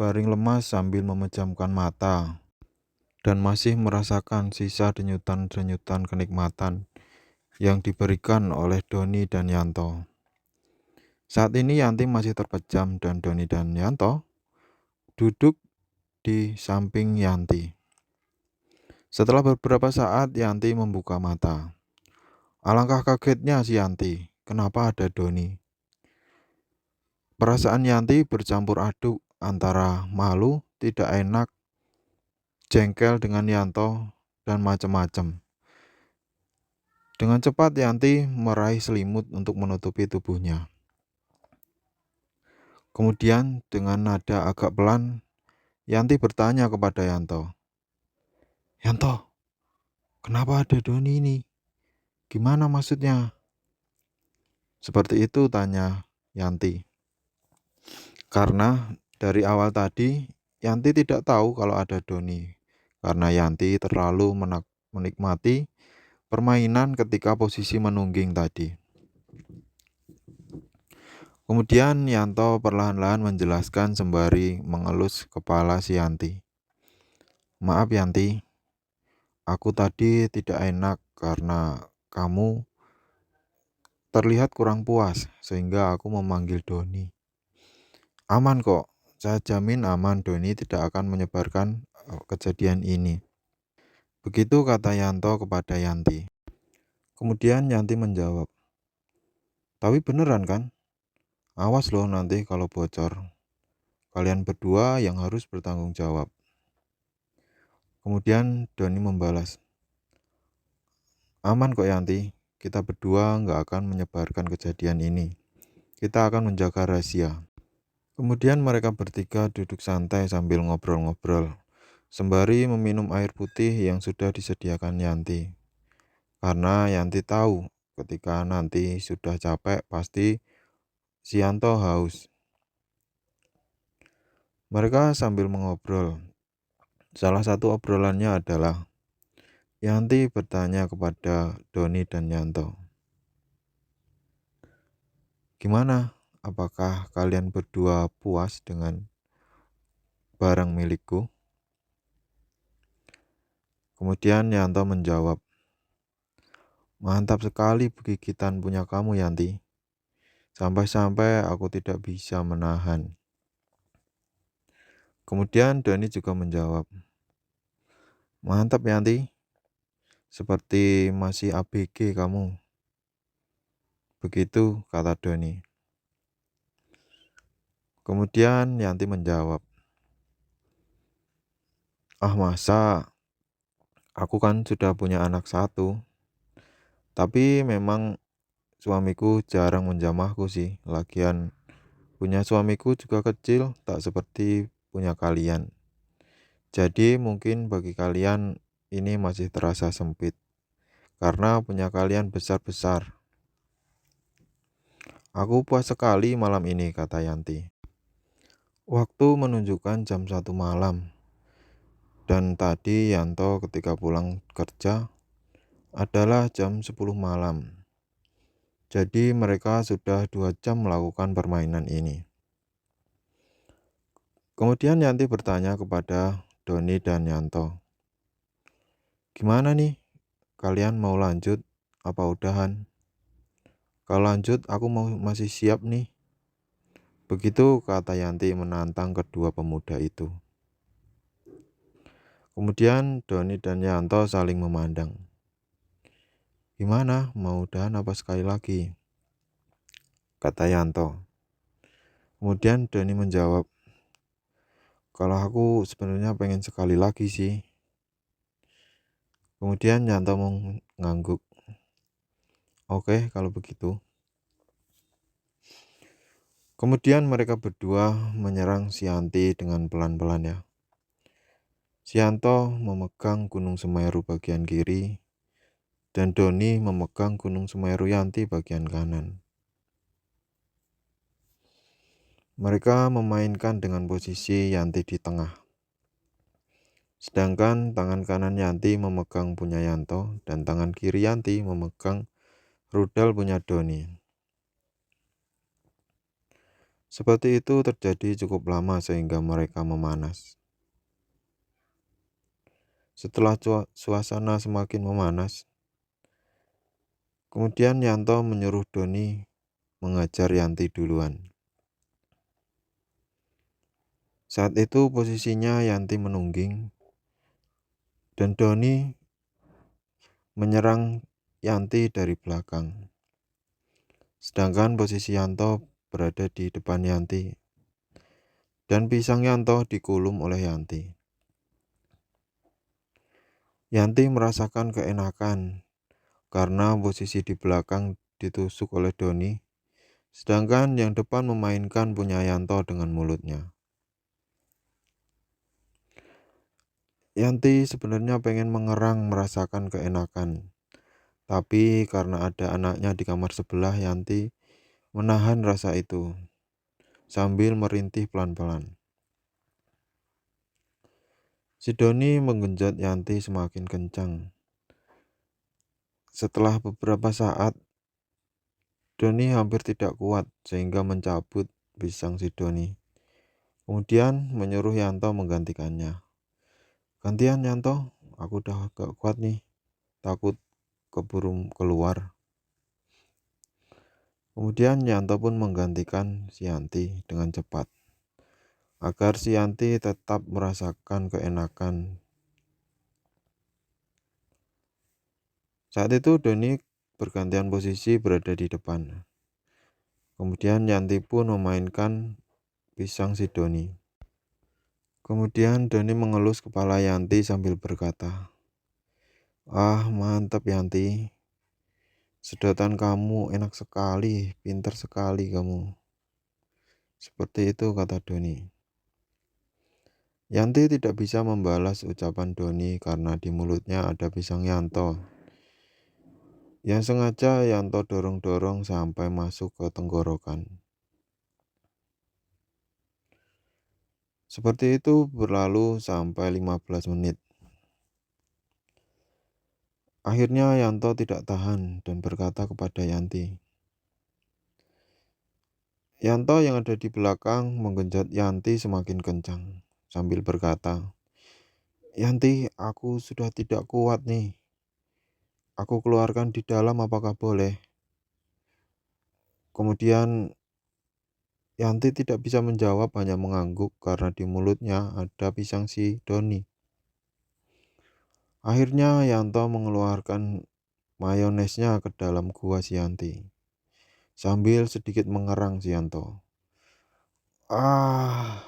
terbaring lemas sambil memejamkan mata dan masih merasakan sisa denyutan-denyutan kenikmatan yang diberikan oleh Doni dan Yanto. Saat ini Yanti masih terpejam dan Doni dan Yanto duduk di samping Yanti. Setelah beberapa saat Yanti membuka mata. Alangkah kagetnya si Yanti, kenapa ada Doni? Perasaan Yanti bercampur aduk antara malu, tidak enak, jengkel dengan Yanto, dan macam-macam. Dengan cepat Yanti meraih selimut untuk menutupi tubuhnya. Kemudian dengan nada agak pelan, Yanti bertanya kepada Yanto. Yanto, kenapa ada Doni ini? Gimana maksudnya? Seperti itu tanya Yanti. Karena dari awal tadi Yanti tidak tahu kalau ada Doni. Karena Yanti terlalu menikmati permainan ketika posisi menungging tadi. Kemudian Yanto perlahan-lahan menjelaskan sembari mengelus kepala si Yanti. Maaf Yanti, aku tadi tidak enak karena kamu terlihat kurang puas sehingga aku memanggil Doni. Aman kok, saya jamin aman, Doni tidak akan menyebarkan kejadian ini. Begitu kata Yanto kepada Yanti. Kemudian Yanti menjawab, tapi beneran kan? Awas loh nanti kalau bocor. Kalian berdua yang harus bertanggung jawab. Kemudian Doni membalas, aman kok Yanti, kita berdua nggak akan menyebarkan kejadian ini. Kita akan menjaga rahasia. Kemudian mereka bertiga duduk santai sambil ngobrol-ngobrol, sembari meminum air putih yang sudah disediakan Yanti. Karena Yanti tahu ketika nanti sudah capek pasti si Yanto haus. Mereka sambil mengobrol. Salah satu obrolannya adalah Yanti bertanya kepada Doni dan Yanto. Gimana? Apakah kalian berdua puas dengan barang milikku? Kemudian Yanto menjawab, mantap sekali pegigitan punya kamu Yanti. Sampai-sampai aku tidak bisa menahan. Kemudian Doni juga menjawab, mantap Yanti, seperti masih ABG kamu. Begitu kata Doni. Kemudian Yanti menjawab, ah masa, aku kan sudah punya anak satu. Tapi memang suamiku jarang menjamahku sih. Lagian punya suamiku juga kecil, tak seperti punya kalian. Jadi mungkin bagi kalian ini masih terasa sempit. Karena punya kalian besar-besar. Aku puas sekali malam ini, kata Yanti. Waktu menunjukkan jam 1 malam. Dan tadi Yanto ketika pulang kerja adalah jam 10 malam. Jadi mereka sudah 2 jam melakukan permainan ini. Kemudian Yanti bertanya kepada Doni dan Yanto. Gimana nih? Kalian mau lanjut apa udahan? Kalau lanjut aku masih siap nih. Begitu kata Yanti menantang kedua pemuda itu. Kemudian Doni dan Yanto saling memandang. Gimana? Mau udahan apa sekali lagi? Kata Yanto. Kemudian Doni menjawab, kalau aku sebenarnya pengen sekali lagi sih. Kemudian Yanto mengangguk. Oke, kalau begitu. Kemudian mereka berdua menyerang si Yanti dengan pelan-pelan ya. Si Yanto memegang Gunung Semeru bagian kiri dan Doni memegang Gunung Semeru Yanti bagian kanan. Mereka memainkan dengan posisi Yanti di tengah. Sedangkan tangan kanan Yanti memegang punya Yanto dan tangan kiri Yanti memegang rudal punya Doni. Seperti itu terjadi cukup lama sehingga mereka memanas. Setelah suasana semakin memanas, kemudian Yanto menyuruh Doni mengajar Yanti duluan. Saat itu posisinya Yanti menungging dan Doni menyerang Yanti dari belakang. Sedangkan posisi Yanto berada di depan Yanti dan pisang Yanto dikulum oleh Yanti. Yanti merasakan keenakan karena posisi di belakang ditusuk oleh Doni, sedangkan yang depan memainkan punya Yanto dengan mulutnya. Yanti sebenarnya pengen mengerang merasakan keenakan, tapi karena ada anaknya di kamar sebelah, Yanti menahan rasa itu sambil merintih pelan-pelan. Si Doni menggenjot Yanti semakin kencang. Setelah beberapa saat, Doni hampir tidak kuat sehingga mencabut pisang si Doni. Kemudian menyuruh Yanto menggantikannya. Gantian Yanto, aku udah gak kuat nih, takut keburu keluar. Kemudian Yanto pun menggantikan si Yanti dengan cepat, agar si Yanti tetap merasakan keenakan. Saat itu Doni bergantian posisi berada di depan. Kemudian Yanti pun memainkan pisang si Doni. Kemudian Doni mengelus kepala Yanti sambil berkata, "Ah, mantap Yanti. Sedotan kamu enak sekali, pintar sekali kamu." Seperti itu kata Doni. Yanti tidak bisa membalas ucapan Doni karena di mulutnya ada pisang Yanto yang sengaja Yanto dorong-dorong sampai masuk ke tenggorokan. Seperti itu berlalu sampai 15 menit. Akhirnya Yanto tidak tahan dan berkata kepada Yanti. Yanto yang ada di belakang menggenjot Yanti semakin kencang sambil berkata, "Yanti, aku sudah tidak kuat nih. Aku keluarkan di dalam, apakah boleh?" Kemudian Yanti tidak bisa menjawab, hanya mengangguk karena di mulutnya ada pisang si Doni. Akhirnya Yanto mengeluarkan mayonesnya ke dalam gua si Yanti sambil sedikit mengerang si Yanto. Ah,